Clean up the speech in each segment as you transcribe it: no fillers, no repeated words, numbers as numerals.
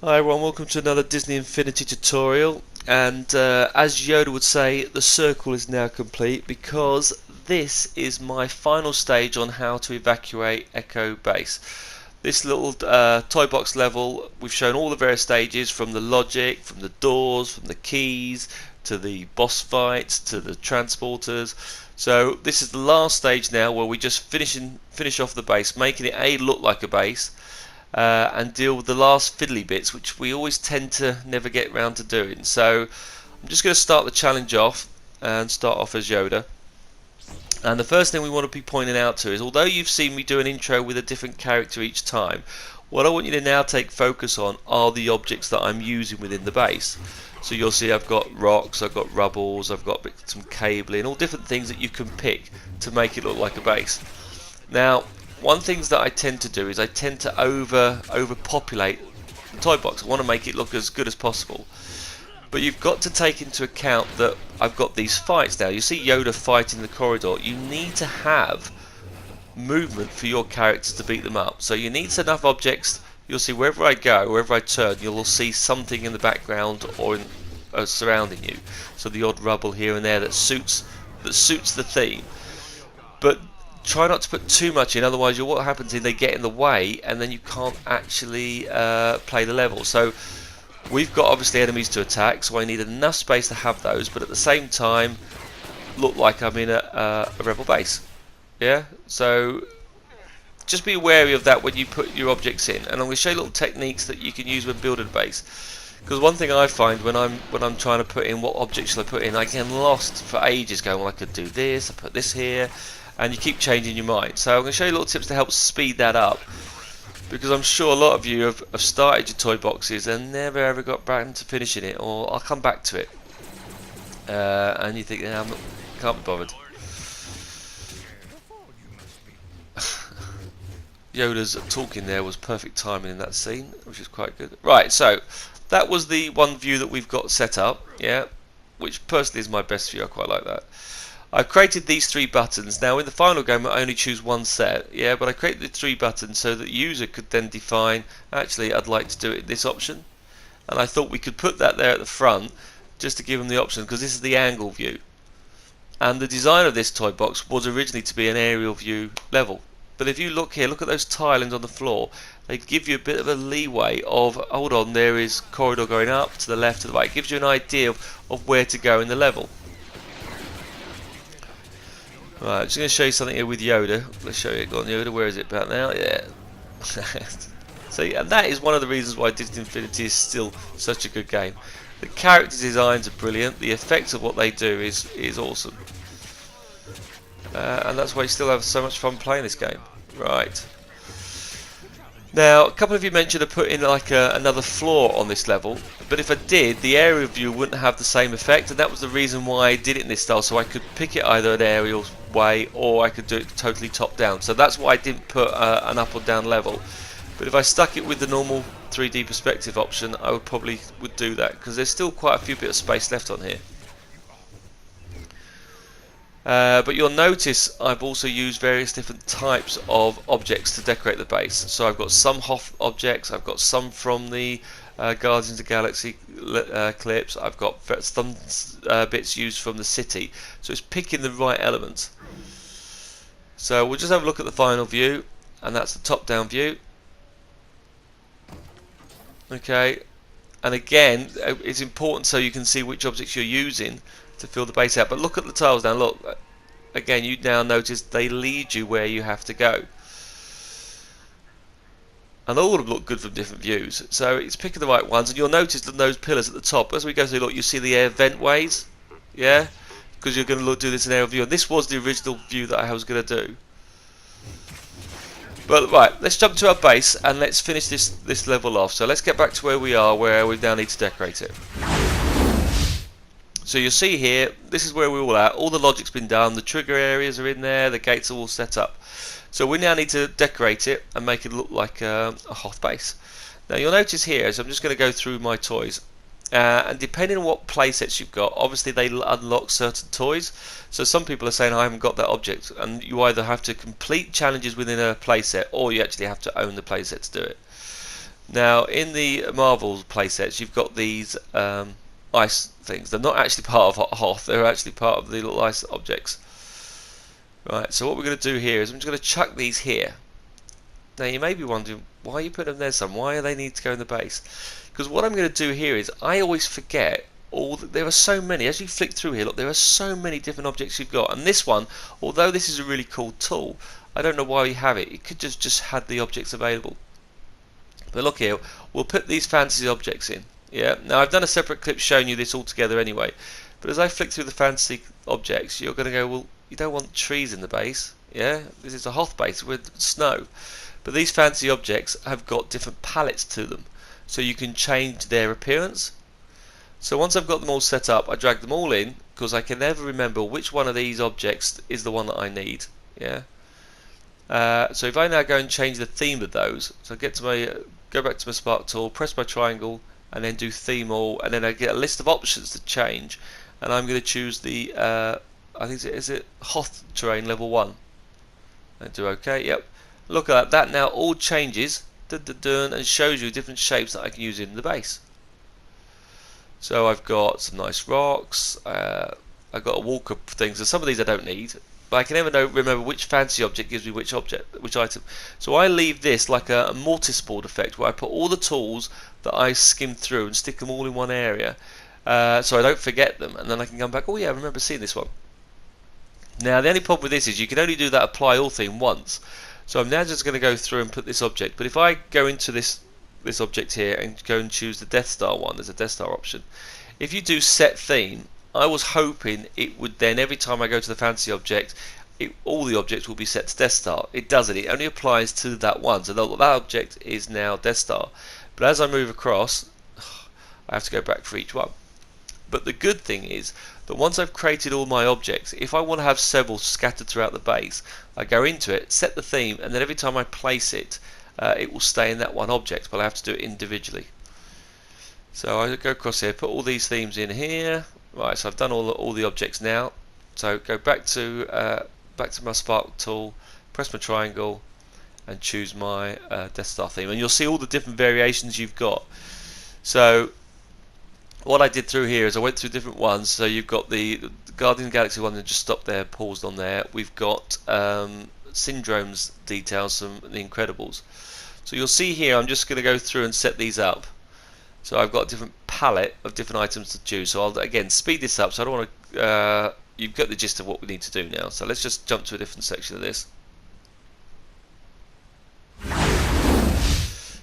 Hi everyone, welcome to another Disney Infinity tutorial, and as Yoda would say, the circle is now complete because this is my final stage on how to evacuate Echo Base. This little toy box level, we've shown all the various stages, from the logic, from the doors, from the keys, to the boss fights, to the transporters. So this is the last stage now where we just finish off the base, making it look like a base, and deal with the last fiddly bits, which we always tend to never get round to doing. So I'm just going to start the challenge off and start off as Yoda. And the first thing we want to be pointing out to is, although you've seen me do an intro with a different character each time, what I want you to now take focus on are the objects that I'm using within the base. So you'll see I've got rocks, I've got rubbles, I've got some cabling, all different things that you can pick to make it look like a base. Now, one thing that I tend to do is I tend to overpopulate the toy box. I want to make it look as good as possible. But you've got to take into account that I've got these fights now. You see Yoda fighting the corridor. You need to have movement for your characters to beat them up. So you need enough objects. You'll see wherever I go, wherever I turn, you'll see something in the background or surrounding you. So the odd rubble here and there that suits the theme. But try not to put too much in, otherwise what happens is they get in the way and then you can't actually play the level. So we've got obviously enemies to attack, so I need enough space to have those, but at the same time look like I'm in a rebel base. Yeah, so just be wary of that when you put your objects in, and I'm going to show you little techniques that you can use when building a base. Because one thing I find when I'm trying to put in what objects shall I put in, I get lost for ages going, well, I could do this, I put this here, and you keep changing your mind. So I'm going to show you little tips to help speed that up, because I'm sure a lot of you have started your toy boxes and never ever got back to finishing it, or I'll come back to it, and you think, yeah, can't be bothered. Yoda's talking there was perfect timing in that scene, which is quite good. Right, so that was the one view that we've got set up, yeah, which personally is my best view. I quite like that. I've created these 3 buttons. Now in the final game I only choose one set, yeah, but I created the 3 buttons so that the user could then define, actually I'd like to do it in this option, and I thought we could put that there at the front just to give them the option, because this is the angle view, and the design of this toy box was originally to be an aerial view level. But if you look here, look at those tilings on the floor, they give you a bit of a leeway of, hold on, there is corridor going up, to the left, to the right. It gives you an idea of where to go in the level. Right, I'm just going to show you something here with Yoda. Let's show you. Go on, Yoda. Where is it about now? Yeah. See, and that is one of the reasons why Disney Infinity is still such a good game. The character designs are brilliant. The effects of what they do is awesome. And that's why you still have so much fun playing this game. Right. Now, a couple of you mentioned I put in like another floor on this level, but if I did, the aerial view wouldn't have the same effect, and that was the reason why I did it in this style, so I could pick it either an aerial way or I could do it totally top down. So that's why I didn't put an up or down level. But if I stuck it with the normal 3D perspective option, I would probably do that, because there's still quite a few bit of space left on here. But you'll notice I've also used various different types of objects to decorate the base. So I've got some Hoth objects, I've got some from the Guardians of the Galaxy clips, I've got some bits used from the city. So it's picking the right elements. So we'll just have a look at the final view, and that's the top down view. Okay, and again it's important so you can see which objects you're using to fill the base out. But look at the tiles now. Look, again, you now notice they lead you where you have to go, and all of them look good from different views. So it's picking the right ones, and you'll notice that those pillars at the top, as we go through, look, you see the air vent ways, yeah, because you're going to do this in aerial view, and this was the original view that I was going to do. But right, let's jump to our base and let's finish this level off. So let's get back to where we are, where we now need to decorate it. So you'll see here, this is where we're all at. All the logic's been done, the trigger areas are in there, the gates are all set up. So we now need to decorate it and make it look like a Hoth base. Now you'll notice here, so I'm just going to go through my toys. And depending on what playsets you've got, obviously they unlock certain toys. So some people are saying I haven't got that object, and you either have to complete challenges within a playset or you actually have to own the playset to do it. Now in the Marvel playsets you've got these ice things. They're not actually part of Hoth, they're actually part of the little ice objects. Right, so what we're going to do here is I'm just going to chuck these here. Now you may be wondering, why you put them there, son? Why do they need to go in the base? Because what I'm going to do here is, I always forget there are so many. As you flick through here, look, there are so many different objects you've got. And this one, although this is a really cool tool, I don't know why you have it. It could just had the objects available. But look here, we'll put these fantasy objects in. Yeah. Now I've done a separate clip showing you this all together anyway. But as I flick through the fantasy objects, you're going to go, well, you don't want trees in the base. Yeah. This is a Hoth base with snow. But these fancy objects have got different palettes to them, so you can change their appearance. So once I've got them all set up, I drag them all in, because I can never remember which one of these objects is the one that I need. Yeah. So if I now go and change the theme of those, so go back to my Spark tool, press my triangle, and then do theme all, and then I get a list of options to change, and I'm going to choose the I think is it Hoth terrain level 1, and do OK. Yep. Look at that now all changes and shows you different shapes that I can use in the base. So I've got some nice rocks, I've got a walker thing, so some of these I don't need, but I can never remember which fancy object gives me which item. So I leave this like a mortis board effect, where I put all the tools that I skim through and stick them all in one area, so I don't forget them, and then I can come back, oh yeah, I remember seeing this one. Now the only problem with this is you can only do that apply all theme once. So I'm now just going to go through and put this object, but if I go into this object here and go and choose the Death Star one, there's a Death Star option. If you do set theme, I was hoping it would then, every time I go to the fantasy object, all the objects will be set to Death Star. It doesn't, it only applies to that one, so that object is now Death Star. But as I move across, I have to go back for each one. But the good thing is that once I've created all my objects, if I want to have several scattered throughout the base, I go into it, set the theme, and then every time I place it, it will stay in that one object, but I have to do it individually. So I go across here, put all these themes in here. Right, so I've done all the objects now. So go back to my Spark tool, press my triangle, and choose my Death Star theme, and you'll see all the different variations you've got. So what I did through here is I went through different ones. So you've got the Guardian of the Galaxy one that just stopped there, paused on there. We've got Syndrome's details from the Incredibles. So you'll see here I'm just going to go through and set these up. So I've got a different palette of different items to choose. So I'll again speed this up. So I don't want to. You've got the gist of what we need to do now. So let's just jump to a different section of this.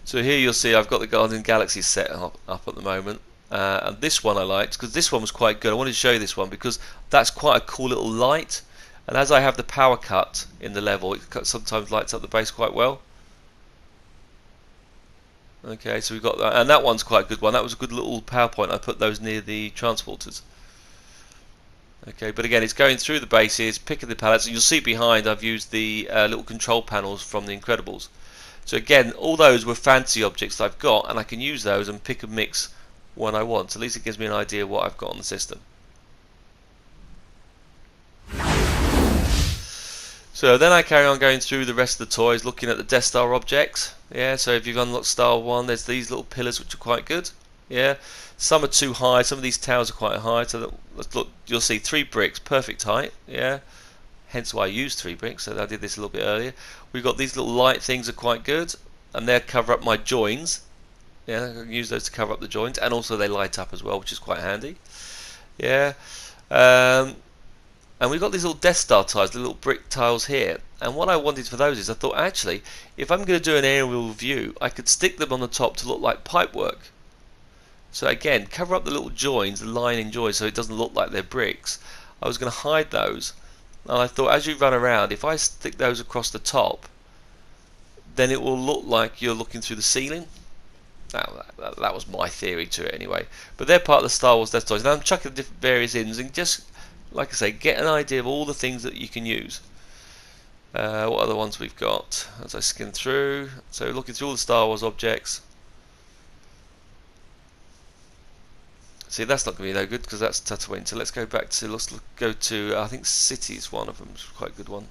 So here you'll see I've got the Guardian Galaxy set up at the moment. And this one I liked because this one was quite good. I wanted to show you this one because that's quite a cool little light, and as I have the power cut in the level, it sometimes lights up the base quite well. Okay, so we've got that, and that one's quite a good one. That was a good little PowerPoint. I put those near the transporters. Okay, but again, it's going through the bases, picking the pallets, and you'll see behind I've used the little control panels from the Incredibles. So again, all those were fancy objects that I've got, and I can use those and pick and mix when I want. So at least it gives me an idea of what I've got on the system. So then I carry on going through the rest of the toys, looking at the Death Star objects. Yeah, so if you've unlocked Star 1, there's these little pillars which are quite good. Yeah, some are too high, some of these towers are quite high. So look, you'll see 3 bricks, perfect height. Yeah, hence why I used 3 bricks. So I did this a little bit earlier. We've got these little light things are quite good, and they cover up my joins. Yeah, I can use those to cover up the joints, and also they light up as well, which is quite handy. Yeah, and we've got these little Death Star tiles, the little brick tiles here. And what I wanted for those is I thought actually, if I'm going to do an aerial view, I could stick them on the top to look like pipework. So again, cover up the little joins, the lining joins, so it doesn't look like they're bricks. I was going to hide those, and I thought as you run around, if I stick those across the top, then it will look like you're looking through the ceiling. Now, that was my theory to it anyway. But they're part of the Star Wars Death Toys. Now I'm chucking different various ins and just, like I say, get an idea of all the things that you can use. What other ones we've got as I skim through? So looking through all the Star Wars objects. See, that's not going to be no good because that's Tatooine. So let's go back to, go to, I think City's one of them, which is quite a good one.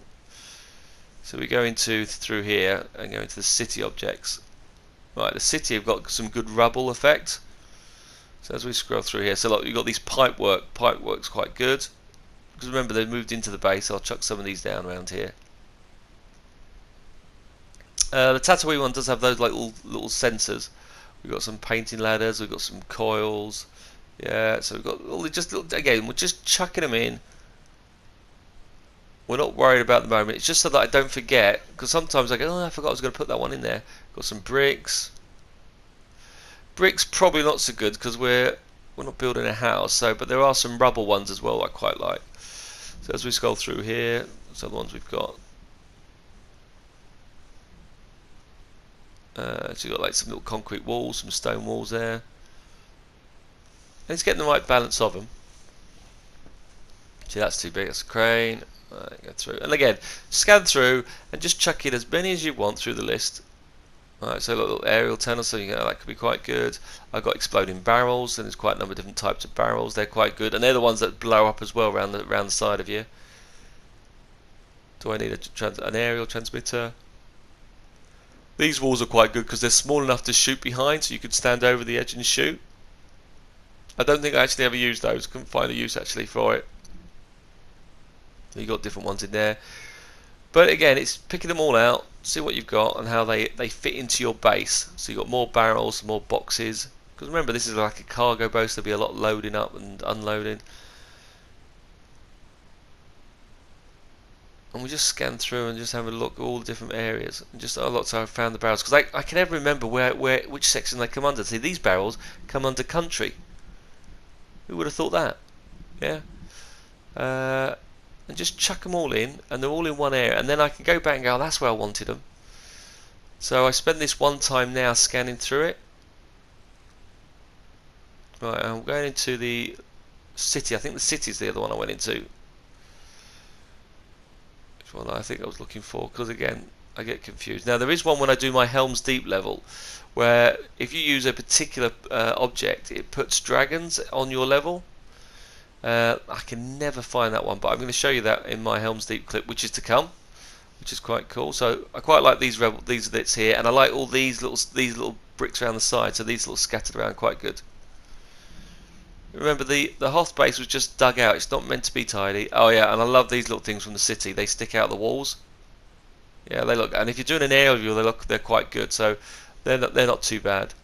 So we go through here and go into the city objects. Right, the city have got some good rubble effect. So as we scroll through here, so look, you've got these pipe work. Pipe work's quite good. Because remember, they've moved into the base. I'll chuck some of these down around here. The Tatooine one does have those like little sensors. We've got some painting ladders. We've got some coils. Yeah, so we've got all the just little, again, we're just chucking them in. We're not worried about the moment. It's just so that I don't forget, because sometimes I go, oh, I forgot I was going to put that one in there. Got some bricks. Bricks probably not so good because we're not building a house. So, but there are some rubble ones as well I quite like. So as we scroll through here, some of the ones we've got. So you've got like some little concrete walls, some stone walls there. And it's getting the right balance of them. See, that's too big. That's a crane. Go through, and again, scan through and just chuck in as many as you want through the list. Alright, so a little aerial tunnel, so you know, that could be quite good. I've got exploding barrels, and there's quite a number of different types of barrels. They're quite good, and they're the ones that blow up as well around the side of you. Do I need an aerial transmitter? These walls are quite good because they're small enough to shoot behind, so you could stand over the edge and shoot. I don't think I actually ever used those. Couldn't find a use actually for it. You've got different ones in there. But again, it's picking them all out, see what you've got and how they fit into your base. So you've got more barrels, more boxes. Because remember, this is like a cargo base, there'll be a lot loading up and unloading. And we just scan through and just have a look at all the different areas. And just, oh look, so I found the barrels. Because I can never remember which section they come under. See, these barrels come under country. Who would have thought that? Yeah. And just chuck them all in, and they're all in one area, and then I can go back and go, oh, that's where I wanted them. So I spend this one time now scanning through it. Right, I'm going into the city. I think the city's the other one I went into. Which one I think I was looking for, because again, I get confused. Now there is one when I do my Helm's Deep level, where if you use a particular object, it puts dragons on your level. I can never find that one, but I'm going to show you that in my Helm's Deep clip, which is to come, which is quite cool. So I quite like these bits here, and I like all these little bricks around the side. So these little scattered around, quite good. Remember, the Hoth base was just dug out. It's not meant to be tidy. Oh yeah, and I love these little things from the city. They stick out the walls. Yeah, they look. And if you're doing an aerial view, they're quite good. So they're not too bad.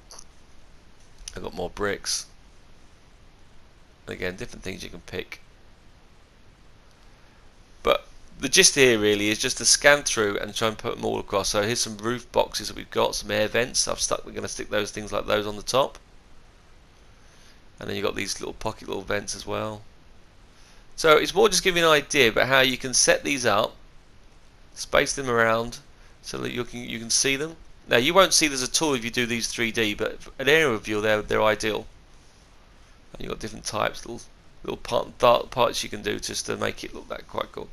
I've got more bricks. Again, different things you can pick. But the gist here really is just to scan through and try and put them all across. So here's some roof boxes that we've got, some air vents. We're going to stick those things like those on the top. And then you've got these little pocket little vents as well. So it's more just giving you an idea about how you can set these up, space them around so that you can see them. Now you won't see this at all if you do these 3D, but an aerial view they're ideal. And you've got different types, little parts you can do just to make it look that quite cool.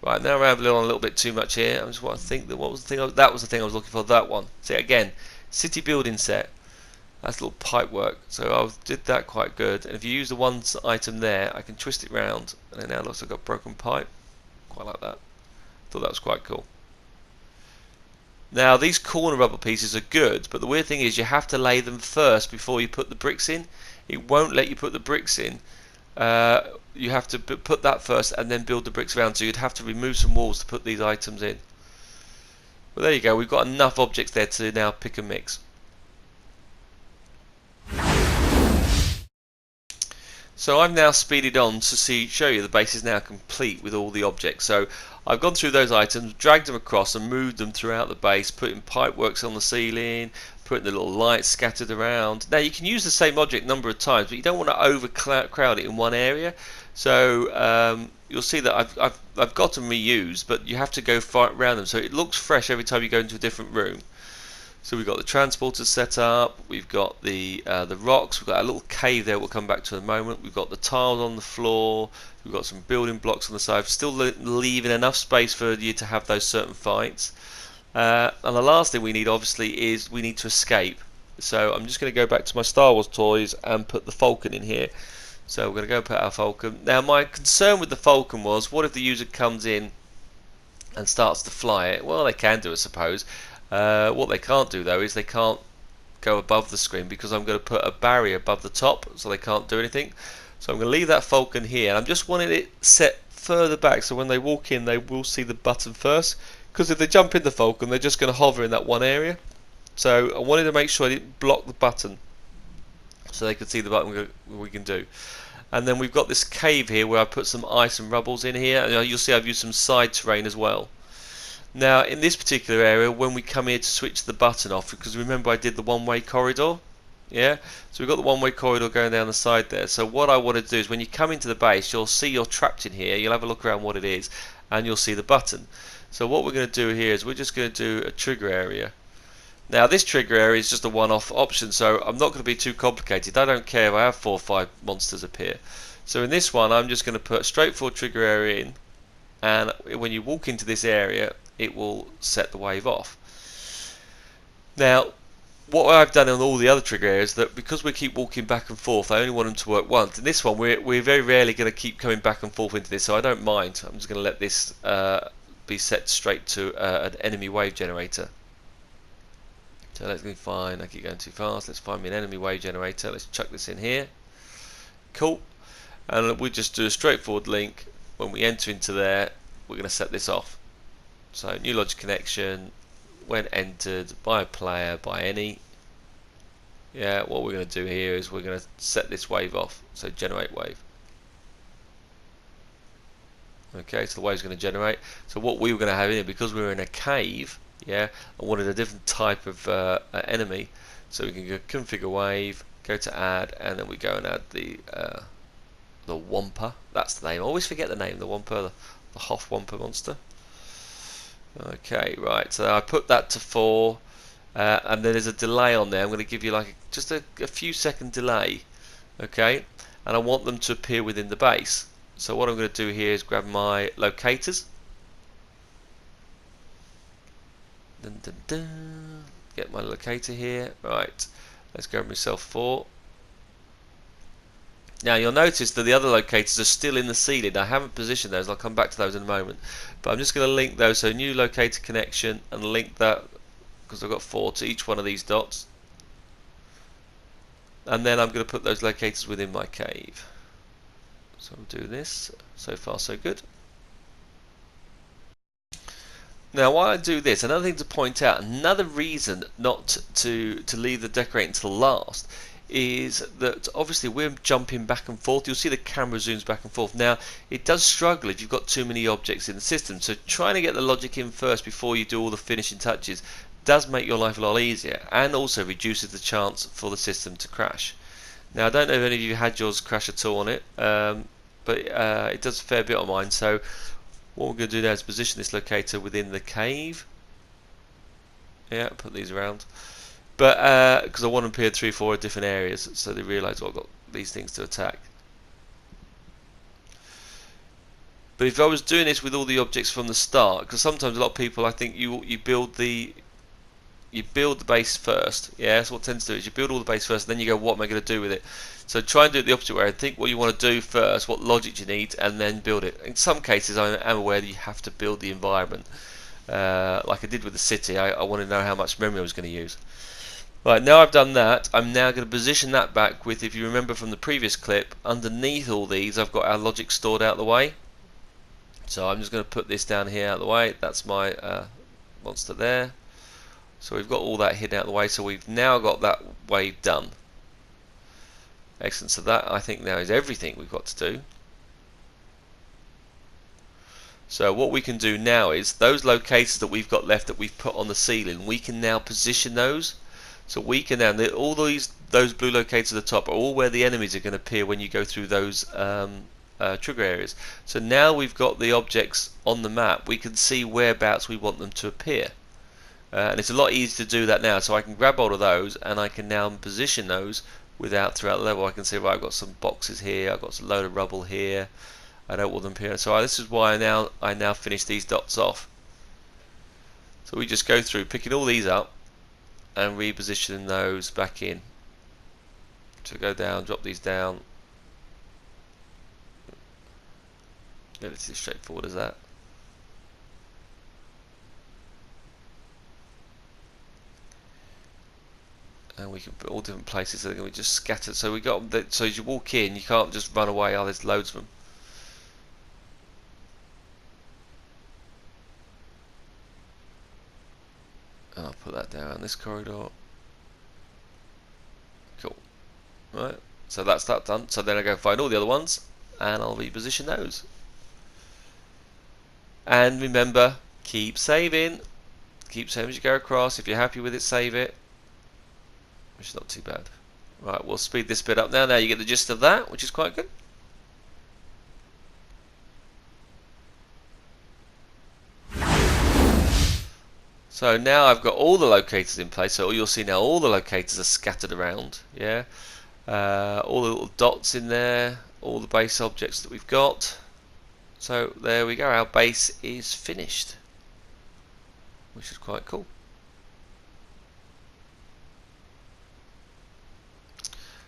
Right, now we're rambling on a little bit too much here. I just want to think that that was the thing I was looking for. That one. See again, city building set. That's a little pipe work. So I did that quite good. And if you use the one item there, I can twist it round, and it now looks like I've got broken pipe. Quite like that. Thought that was quite cool. Now these corner rubber pieces are good, but the weird thing is you have to lay them first before you put the bricks in. It won't let you put the bricks in. You have to put that first and then build the bricks around, so you'd have to remove some walls to put these items in. But there you go, we've got enough objects there to now pick and mix. So I've now speeded on to show you the base is now complete with all the objects. So I've gone through those items, dragged them across and moved them throughout the base, putting pipeworks on the ceiling, putting the little lights scattered around. Now you can use the same object a number of times, but you don't want to overcrowd it in one area. So you'll see that I've got them reused, but you have to go far around them so it looks fresh every time you go into a different room. So we've got the transporter set up, we've got the rocks, we've got a little cave there we'll come back to in a moment, we've got the tiles on the floor, we've got some building blocks on the side, still leaving enough space for you to have those certain fights. And the last thing we need obviously is we need to escape. So I'm just going to go back to my Star Wars toys and put the Falcon in here. So we're going to go put our Falcon. Now my concern with the Falcon was, what if the user comes in and starts to fly it? Well, they can do, I suppose. What they can't do though is they can't go above the screen because I'm going to put a barrier above the top, so they can't do anything. So I'm going to leave that falcon here, and I'm just wanting it set further back so when they walk in they will see the button first, because if they jump in the falcon they're just going to hover in that one area. So I wanted to make sure I didn't block the button so they could see the button we can do. And then we've got this cave here where I put some ice and rubbles in here, and you'll see I've used some side terrain as well. Now in this particular area, when we come here to switch the button off, because remember I did the one-way corridor, yeah, so we've got the one-way corridor going down the side there. So what I want to do is when you come into the base, you'll see you're trapped in here, you'll have a look around what it is, and you'll see the button. So what we're going to do here is we're just going to do a trigger area. Now this trigger area is just a one-off option, so I'm not going to be too complicated. I don't care if I have 4 or 5 monsters appear. So in this one I'm just going to put a straightforward trigger area in, and when you walk into this area it will set the wave off. Now what I've done on all the other trigger areas, that because we keep walking back and forth, I only want them to work once. In this one we're very rarely going to keep coming back and forth into this, so I don't mind. I'm just going to let this be set straight to an enemy wave generator. So let's go fine, I keep going too fast. Let's find me an enemy wave generator. Let's chuck this in here. Cool. And we just do a straightforward link. When we enter into there, we're going to set this off. So new logic connection, when entered by a player, by any. Yeah, what we're going to do here is we're going to set this wave off. So generate wave. Okay, so the wave's going to generate. So what we were going to have in it, because we were in a cave, yeah, I wanted a different type of enemy, so we can go configure wave, go to add, and then we go and add the Wampa. That's the name. I always forget the name. The Wampa, the Hoff Wampa monster. Okay, right. So I put that to 4, and then there's a delay on there. I'm going to give you like just a few second delay. Okay, and I want them to appear within the base. So what I'm going to do here is grab my locators. Dun, dun, dun. Get my locator here. Right, let's grab myself 4. Now you'll notice that the other locators are still in the ceiling. I haven't positioned those. I'll come back to those in a moment. But I'm just going to link those. So new locator connection, and link that, because I've got 4 to each one of these dots. And then I'm going to put those locators within my cave. So I'll do this. So far so good. Now while I do this, another thing to point out, another reason not to leave the decorating until last, is that obviously we're jumping back and forth. You'll see the camera zooms back and forth. Now it does struggle if you've got too many objects in the system, so trying to get the logic in first before you do all the finishing touches does make your life a lot easier, and also reduces the chance for the system to crash. Now I don't know if any of you had yours crash at all on it, but it does a fair bit on mine. So what we're going to do now is position this locator within the cave. Yeah, put these around. But because I want them to appear 3 or 4 different areas, so they realise, well, I've got these things to attack. But if I was doing this with all the objects from the start, because sometimes a lot of people, I think you build the base first. Yeah, so what tends to do is you build all the base first, and then you go, what am I going to do with it? So try and do it the opposite way. Think what you want to do first, what logic you need, and then build it. In some cases, I am aware that you have to build the environment. Like I did with the city, I wanted to know how much memory I was going to use. Right, now I've done that, I'm now going to position that back with, if you remember from the previous clip, underneath all these I've got our logic stored out of the way. So I'm just going to put this down here out of the way. That's my monster there. So we've got all that hidden out of the way, so we've now got that wave done. Excellent, so that I think now is everything we've got to do. So what we can do now is, those locators that we've got left that we've put on the ceiling, we can now position those. So we can now, all those blue locators at the top are all where the enemies are going to appear when you go through those trigger areas. So now we've got the objects on the map, we can see whereabouts we want them to appear. And it's a lot easier to do that now, so I can grab hold of those and I can now position those throughout the level. I can see, right, I've got some boxes here, I've got a load of rubble here, I don't want them here. So this is why I now finish these dots off. So we just go through picking all these up and repositioning those back in. So go down, drop these down. Relatively straightforward as that. and we can put all different places, so they're going to be just scattered. So we got the, so as you walk in, you can't just run away. Oh, there's loads of them. And I'll put that down this corridor. Cool. Right. So that's that done. So then I go find all the other ones, and I'll reposition those. And remember, keep saving. Keep saving as you go across. If you're happy with it, save it. Which is not too bad. Right, we'll speed this bit up now. Now you get the gist of that, which is quite good. So now I've got all the locators in place. So you'll see now all the locators are scattered around. Yeah, all the little dots in there, all the base objects that we've got. So there we go. Our base is finished, which is quite cool.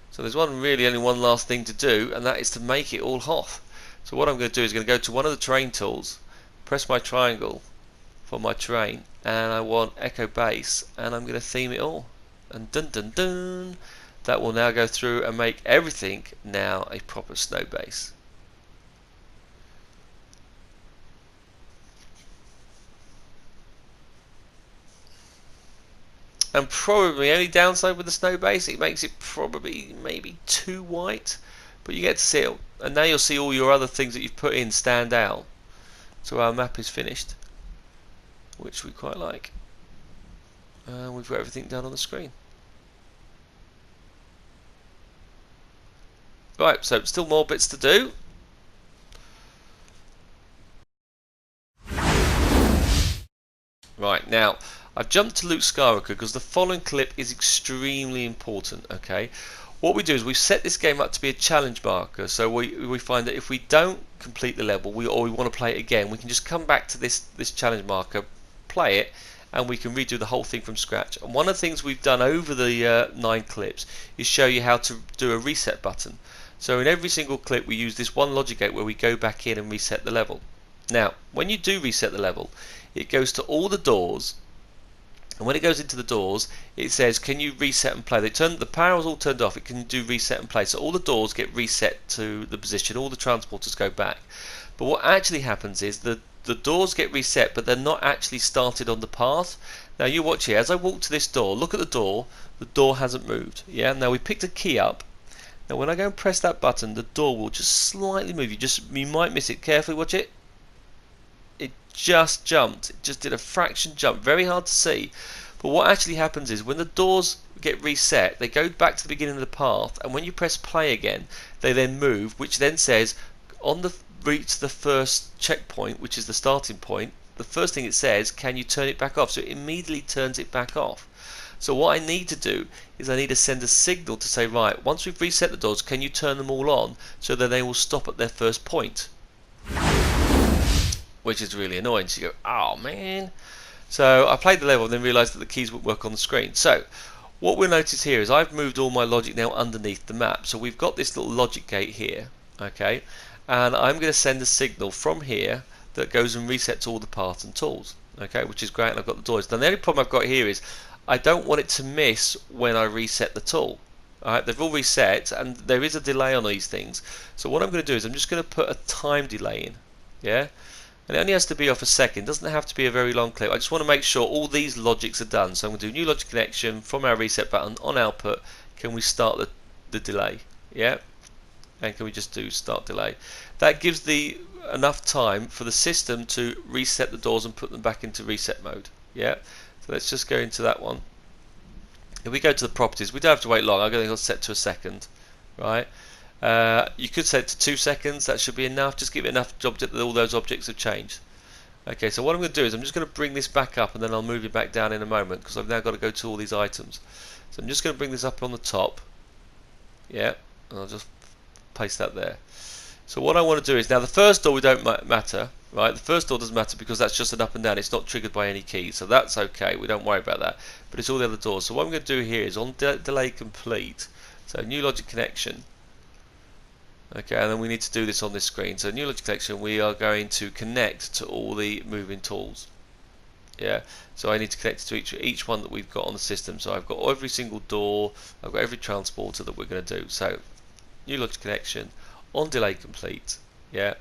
So there's only one last thing to do, and that is to make it all Hoth. So what I'm going to do is going to go to one of the terrain tools, press my triangle for my terrain, and I want Echo Base, and I'm going to theme it all. And dun dun dun, that will now go through and make everything now a proper snow base. And probably the only downside with the snow base, it makes it probably maybe too white, but you get to see it, and now you'll see all your other things that you've put in stand out. So our map is finished, which we quite like. We've got everything done on the screen. Right, so still more bits to do. Right, now I've jumped to Luke Skywalker because the following clip is extremely important. Okay, what we do is we set this game up to be a challenge marker, so we find that if we don't complete the level, or we want to play it again, we can just come back to this challenge marker, play it, and we can redo the whole thing from scratch. And one of the things we've done over the 9 clips is show you how to do a reset button. So in every single clip we use this one logic gate where we go back in and reset the level. Now when you do reset the level, it goes to all the doors, and when it goes into the doors it says can you reset and play. The power is all turned off, it can do reset and play, so all the doors get reset to the position, all the transporters go back. But what actually happens is the doors get reset, but they're not actually started on the path. Now you watch here, as I walk to this door, look at the door hasn't moved. Yeah, now we picked a key up. Now when I go and press that button, the door will just slightly move. You might miss it. Carefully watch it. It just jumped. It just did a fraction jump. Very hard to see. But what actually happens is when the doors get reset, they go back to the beginning of the path, and when you press play again, they then move, which then says on the reach the first checkpoint, which is the starting point, the first thing it says, can you turn it back off? So it immediately turns it back off. So what I need to do is I need to send a signal to say, right, once we've reset the doors, can you turn them all on so that they will stop at their first point? Which is really annoying. So you go, oh man. So I played the level and then realised that the keys wouldn't work on the screen. So what we'll notice here is I've moved all my logic now underneath the map. So we've got this little logic gate here, okay, and I'm going to send a signal from here that goes and resets all the paths and tools, okay, which is great. And I've got the doors. Now the only problem I've got here is I don't want it to miss when I reset the tool. Alright, they've all reset and there is a delay on these things. So what I'm going to do is I'm just going to put a time delay in, yeah, and it only has to be off a second. It doesn't have to be a very long clip. I just want to make sure all these logics are done. So I'm going to do new logic connection from our reset button on output. Can we start the delay? Yeah, and can we just do start delay? That gives enough time for the system to reset the doors and put them back into reset mode. Yeah, so let's just go into that one. If we go to the properties, we don't have to wait long. I'm going to set to a second, right? You could set it to 2 seconds. That should be enough. Just give it enough object that all those objects have changed. Okay, so what I'm going to do is I'm just going to bring this back up, and then I'll move it back down in a moment because I've now got to go to all these items. So I'm just going to bring this up on the top. Yeah, and I'll just paste that there. So what I want to do is, now the first door we don't matter, right? The first door doesn't matter because that's just an up and down. It's not triggered by any keys, so that's okay. We don't worry about that. But it's all the other doors. So what I'm going to do here is on delay complete. So new logic connection. Okay, and then we need to do this on this screen. So new logic connection, we are going to connect to all the moving tools. Yeah, so I need to connect it to each one that we've got on the system. So I've got every single door, I've got every transporter that we're going to do. So new logic connection on delay complete. Yeah,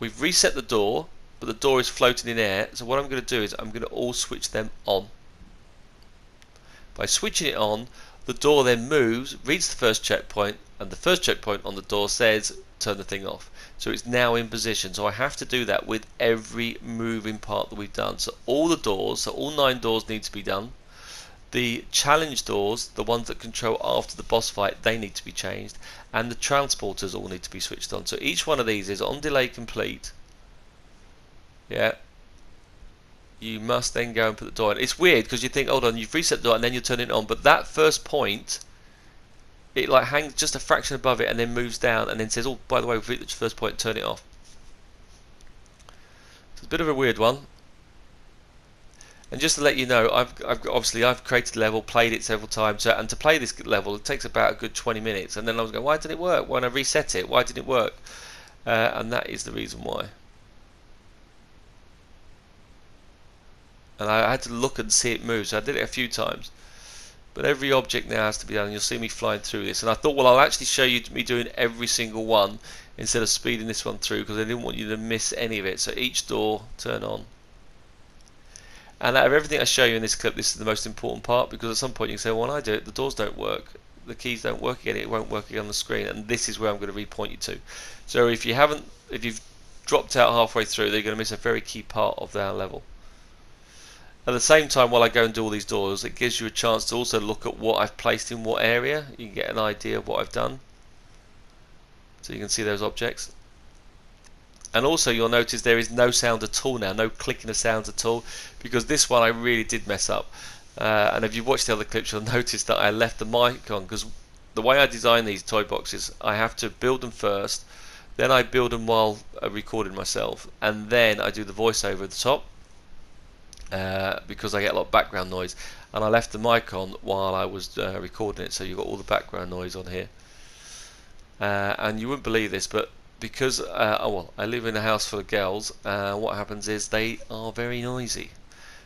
we've reset the door, but the door is floating in air. So what I'm going to do is I'm going to all switch them on. By switching it on, the door then moves, reads the first checkpoint, and the first checkpoint on the door says turn the thing off. So it's now in position. So I have to do that with every moving part that we've done. So all the doors, so all 9 doors need to be done. The challenge doors, the ones that control after the boss fight, they need to be changed. And the transporters all need to be switched on. So each one of these is on delay complete. Yeah. You must then go and put the door in. It's weird because you think, hold on, you've reset the door and then you turn it on. But that first point, it like hangs just a fraction above it and then moves down and then says, oh, by the way, we've reached the first point, turn it off. It's a bit of a weird one. And just to let you know, I've created a level, played it several times, and to play this level, it takes about a good 20 minutes. And then I was going, why did it work? When I reset it, why didn't it work? And that is the reason why. And I had to look and see it move, so I did it a few times. But every object now has to be done, and you'll see me flying through this. And I thought, well, I'll actually show you me doing every single one instead of speeding this one through, because I didn't want you to miss any of it. So each door, turn on. And out of everything I show you in this clip, this is the most important part, because at some point you can say, well, when I do it, the doors don't work, the keys don't work again, it won't work again on the screen, and this is where I'm going to repoint you to. So if you've dropped out halfway through, then you're going to miss a very key part of our level. At the same time, while I go and do all these doors, it gives you a chance to also look at what I've placed in what area. You can get an idea of what I've done. So you can see those objects. And also you'll notice there is no sound at all now, no clicking of sounds at all, because this one I really did mess up. And if you've watched the other clips, you'll notice that I left the mic on, because the way I design these toy boxes, I have to build them first, then I build them while recording myself, and then I do the voiceover at the top. Because I get a lot of background noise, and I left the mic on while I was recording it, so you've got all the background noise on here. And you wouldn't believe this, but because I live in a house full of girls, what happens is they are very noisy.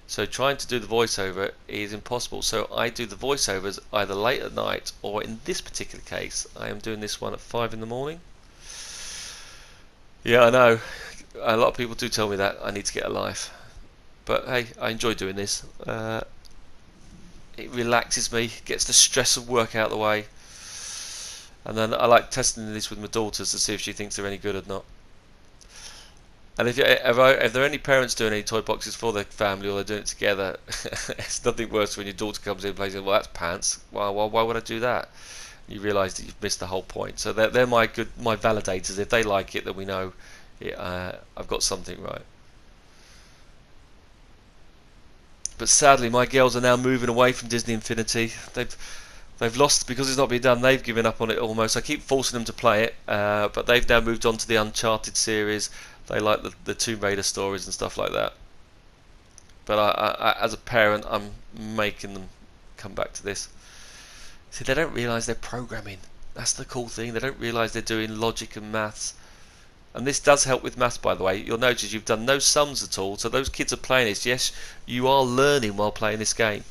So trying to do the voiceover is impossible. So I do the voiceovers either late at night, or in this particular case, I am doing this one at 5 in the morning. Yeah, I know. A lot of people do tell me that I need to get a life. But hey, I enjoy doing this. It relaxes me, gets the stress of work out of the way, and then I like testing this with my daughters to see if she thinks they're any good or not. And if there are any parents doing any toy boxes for their family, or they're doing it together, it's nothing worse when your daughter comes in and plays, well, that's pants. Why would I do that? You realise that you've missed the whole point. So they're my validators. If they like it, then we know I've got something right. But sadly, my girls are now moving away from Disney Infinity. They've lost because it's not been done. They've given up on it almost. I keep forcing them to play it, but they've now moved on to the Uncharted series. They like the Tomb Raider stories and stuff like that. But I, as a parent, I'm making them come back to this. See, they don't realise they're programming. That's the cool thing. They don't realise they're doing logic and maths. And this does help with maths, by the way. You'll notice you've done no sums at all. So those kids are playing this. Yes, you are learning while playing this game.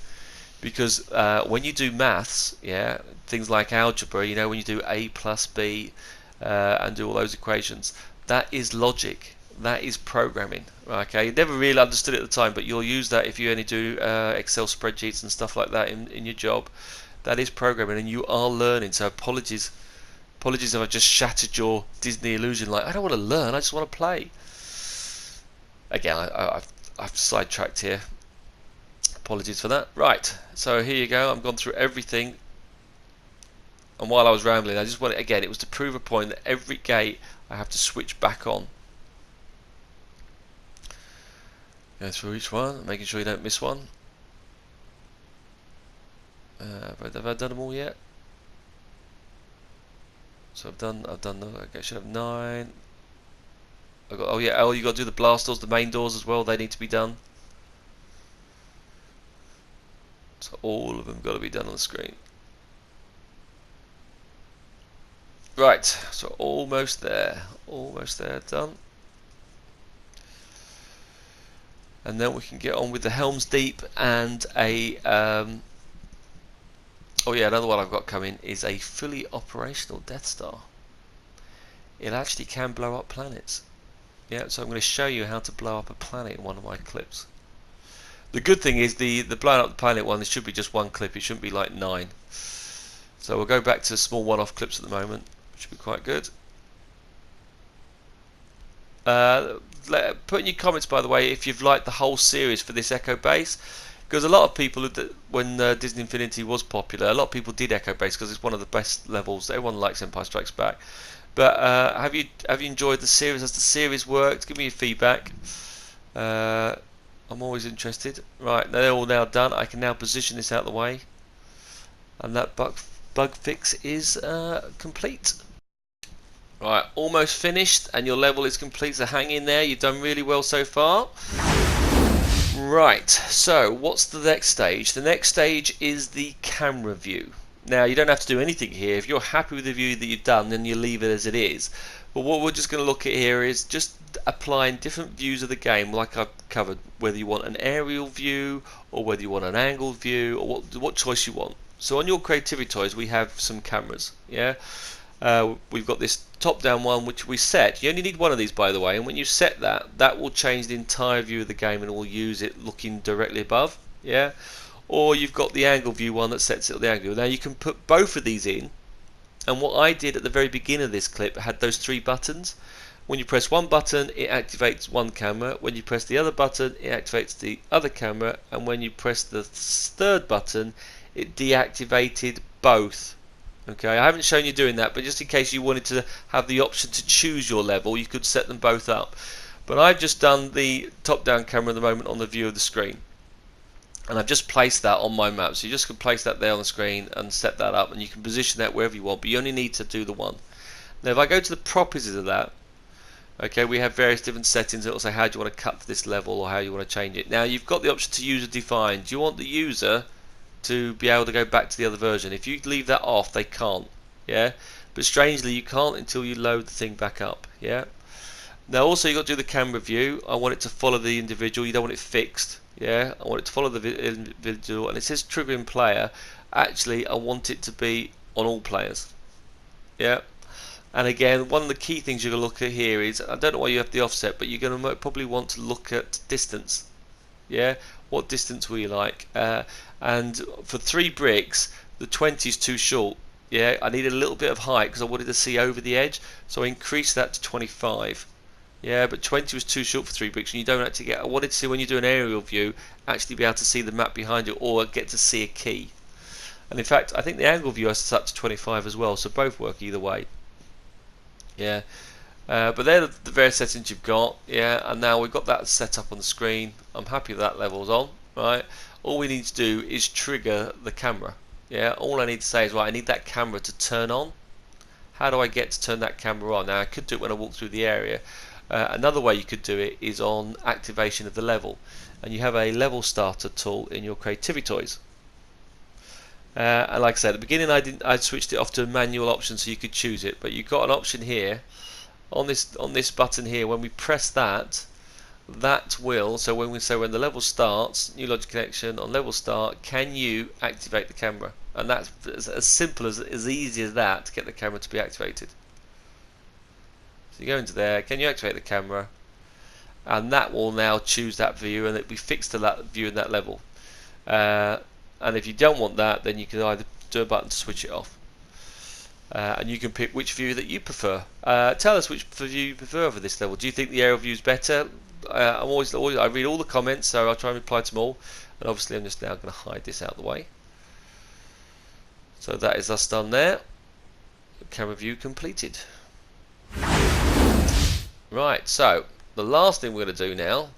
Because when you do maths, yeah, things like algebra, you know, when you do a plus b and do all those equations, that is logic. That is programming. Okay, you never really understood it at the time, but you'll use that if you only do Excel spreadsheets and stuff like that in your job. That is programming, and you are learning. So apologies if I just shattered your Disney illusion. Like, I don't want to learn, I just want to play. Again, I've sidetracked here. Apologies for that. Right, so here you go. I've gone through everything. And while I was rambling, I just wanted, again, it was to prove a point that every gate I have to switch back on. Go through each one, making sure you don't miss one. Have I done them all yet? So I've done. Okay, I should have 9. I've got. Oh yeah. Oh, you got to do the blast doors, the main doors as well. They need to be done. So all of them got to be done on the screen. Right. So almost there. Almost there. Done. and then we can get on with the Helm's Deep and a oh yeah, another one I've got coming is a fully operational Death Star. It actually can blow up planets. Yeah, so I'm going to show you how to blow up a planet in one of my clips. The good thing is the blowing up the planet one, there should be just one clip, it shouldn't be like 9. So we'll go back to small one-off clips at the moment, which should be quite good. Put in your comments, by the way, if you've liked the whole series for this Echo Base, because a lot of people, when Disney Infinity was popular, a lot of people did Echo Base because it's one of the best levels. Everyone likes Empire Strikes Back. But have you enjoyed the series? Has the series worked? Give me your feedback. I'm always interested. Right, they're all now done. I can now position this out of the way, and that bug fix is complete. Right, almost finished, and your level is complete. So hang in there. You've done really well so far. Right, so what's the next stage? The next stage is the camera view. Now, you don't have to do anything here. If you're happy with the view that you've done, then you leave it as it is. But what we're just going to look at here is just applying different views of the game, like I've covered, whether you want an aerial view or whether you want an angled view, or what choice you want. So on your creativity toys, we have some cameras. Yeah, we've got this top-down one which we set. You only need one of these, by the way, and when you set that, that will change the entire view of the game, and it will use it looking directly above. Yeah. Or you've got the angle view one that sets it at the angle. Now you can put both of these in, and what I did at the very beginning of this clip had those 3 buttons. When you press one button, it activates one camera. When you press the other button, it activates the other camera, and when you press the 3rd button, it deactivated both. Okay, I haven't shown you doing that, but just in case you wanted to have the option to choose your level, you could set them both up. But I've just done the top-down camera at the moment on the view of the screen, and I've just placed that on my map. So you just can place that there on the screen and set that up, and you can position that wherever you want, but you only need to do the one. Now if I go to the properties of that, okay, we have various different settings. It will say how do you want to cut to this level or how you want to change it. Now you've got the option to user define. Do you want the user to be able to go back to the other version? If you leave that off, they can't. Yeah, but strangely you can't until you load the thing back up. Yeah. Now also you've got to do the camera view. I want it to follow the individual. You don't want it fixed. Yeah, I want it to follow the individual, and it says triggering player. Actually, I want it to be on all players. Yeah, and again, one of the key things you're going to look at here is, I don't know why you have the offset, but you're going to probably want to look at distance. Yeah, what distance will you like? And for 3 bricks, the 20 is too short. Yeah, I needed a little bit of height because I wanted to see over the edge, so I increased that to 25. Yeah, but 20 was too short for 3 bricks, and you don't actually get. I wanted to see, when you do an aerial view, actually be able to see the map behind you, or get to see a key. And in fact, I think the angle view has set to 25 as well, so both work either way. Yeah, but they're the various settings you've got. Yeah, and now we've got that set up on the screen. I'm happy that level's on. Right, all we need to do is trigger the camera. Yeah, all I need to say is, right, I need that camera to turn on. How do I get to turn that camera on? Now I could do it when I walk through the area. Another way you could do it is on activation of the level, and you have a level starter tool in your creativity toys. And like I said, at the beginning I switched it off to a manual option so you could choose it, but you've got an option here on this button here. When we press that, that will, so when we say when the level starts, new logic connection on level start, can you activate the camera? And that's as simple as easy as that to get the camera to be activated. So you go into there, can you activate the camera? And that will now choose that view, and it'll be fixed to that view and that level. And if you don't want that, then you can either do a button to switch it off. And you can pick which view that you prefer. Tell us which view you prefer for this level. Do you think the aerial view is better? I read all the comments, so I'll try and reply to them all. And obviously I'm just now going to hide this out of the way. So that is us done there. Camera view completed. Right, so the last thing we're going to do now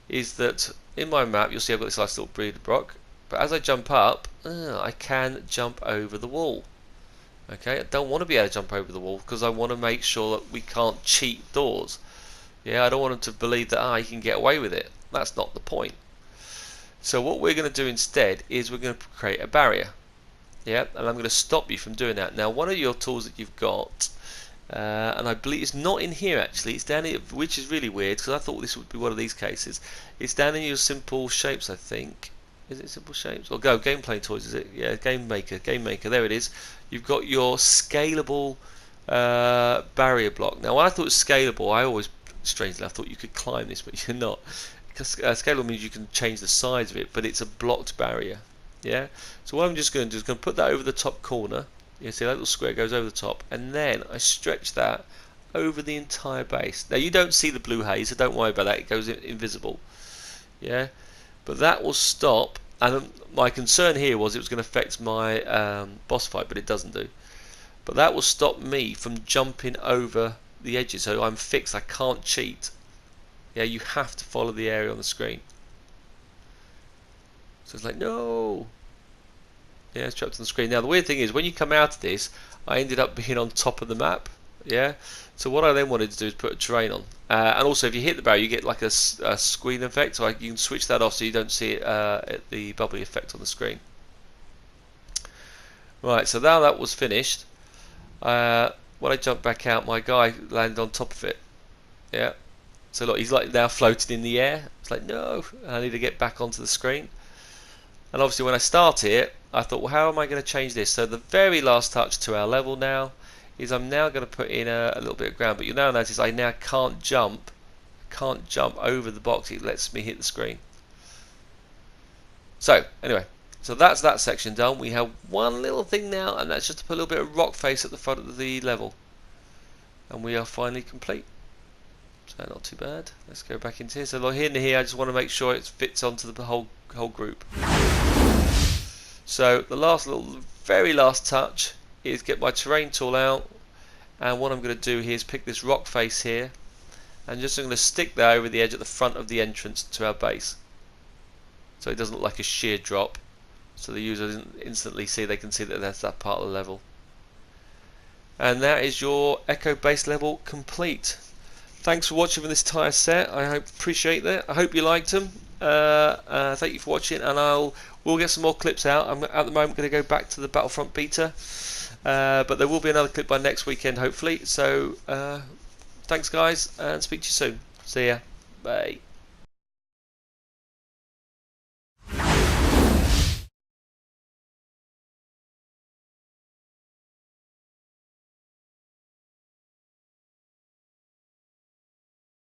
is that in my map you'll see I've got this nice little breeder block, but as I jump up, I can jump over the wall. Okay, I don't want to be able to jump over the wall because I want to make sure that we can't cheat doors. Yeah, I don't want them to believe that you can get away with it. That's not the point. So what we're going to do instead is we're going to create a barrier. Yeah, and I'm going to stop you from doing that. Now, one of your tools that you've got and I believe it's not in here actually. It's down here, which is really weird because I thought this would be one of these cases. It's down in your simple shapes, I think. Is it simple shapes? Or go gameplay toys? Is it? Yeah, game maker. There it is. You've got your scalable barrier block. Now, when I thought it was scalable, I always, strangely, I thought you could climb this, but you're not. Because scalable means you can change the size of it, but it's a blocked barrier. Yeah. So what I'm just going to do is going to put that over the top corner. You see that little square goes over the top, and then I stretch that over the entire base. Now you don't see the blue haze, so don't worry about that. It goes invisible. Yeah. But that will stop. And my concern here was it was going to affect my boss fight, but it doesn't do. But that will stop me from jumping over the edges. So I'm fixed. I can't cheat. Yeah, you have to follow the area on the screen. So it's like, no. Yeah, it's trapped on the screen. Now the weird thing is, when you come out of this, I ended up being on top of the map. Yeah. So what I then wanted to do is put a terrain on. And also, if you hit the barrier, you get like a screen effect. So you can switch that off so you don't see the bubbly effect on the screen. Right. So now that was finished. When I jumped back out, my guy landed on top of it. Yeah. So look, he's like now floating in the air. It's like, no, I need to get back onto the screen. And obviously when I start it, I thought, well, how am I going to change this? So the very last touch to our level now is I'm now going to put in a little bit of ground. But you'll now notice I now can't jump over the box. It lets me hit the screen. So anyway, so that's that section done. We have one little thing now, and that's just to put a little bit of rock face at the front of the level. And we are finally complete. So not too bad. Let's go back into here. So like here, I just want to make sure it fits onto the whole group. So the very last touch is get my terrain tool out, and what I'm going to do here is pick this rock face here, and just I'm going to stick that over the edge at the front of the entrance to our base, so it doesn't look like a sheer drop. So the user doesn't instantly see. They can see that that's that part of the level. And that is your Echo base level complete. Thanks for watching this entire set. I appreciate that. I hope you liked them. Thank you for watching, and we'll get some more clips out. I'm at the moment going to go back to the Battlefront beta, but there will be another clip by next weekend, hopefully. So thanks, guys, and speak to you soon. See ya. Bye.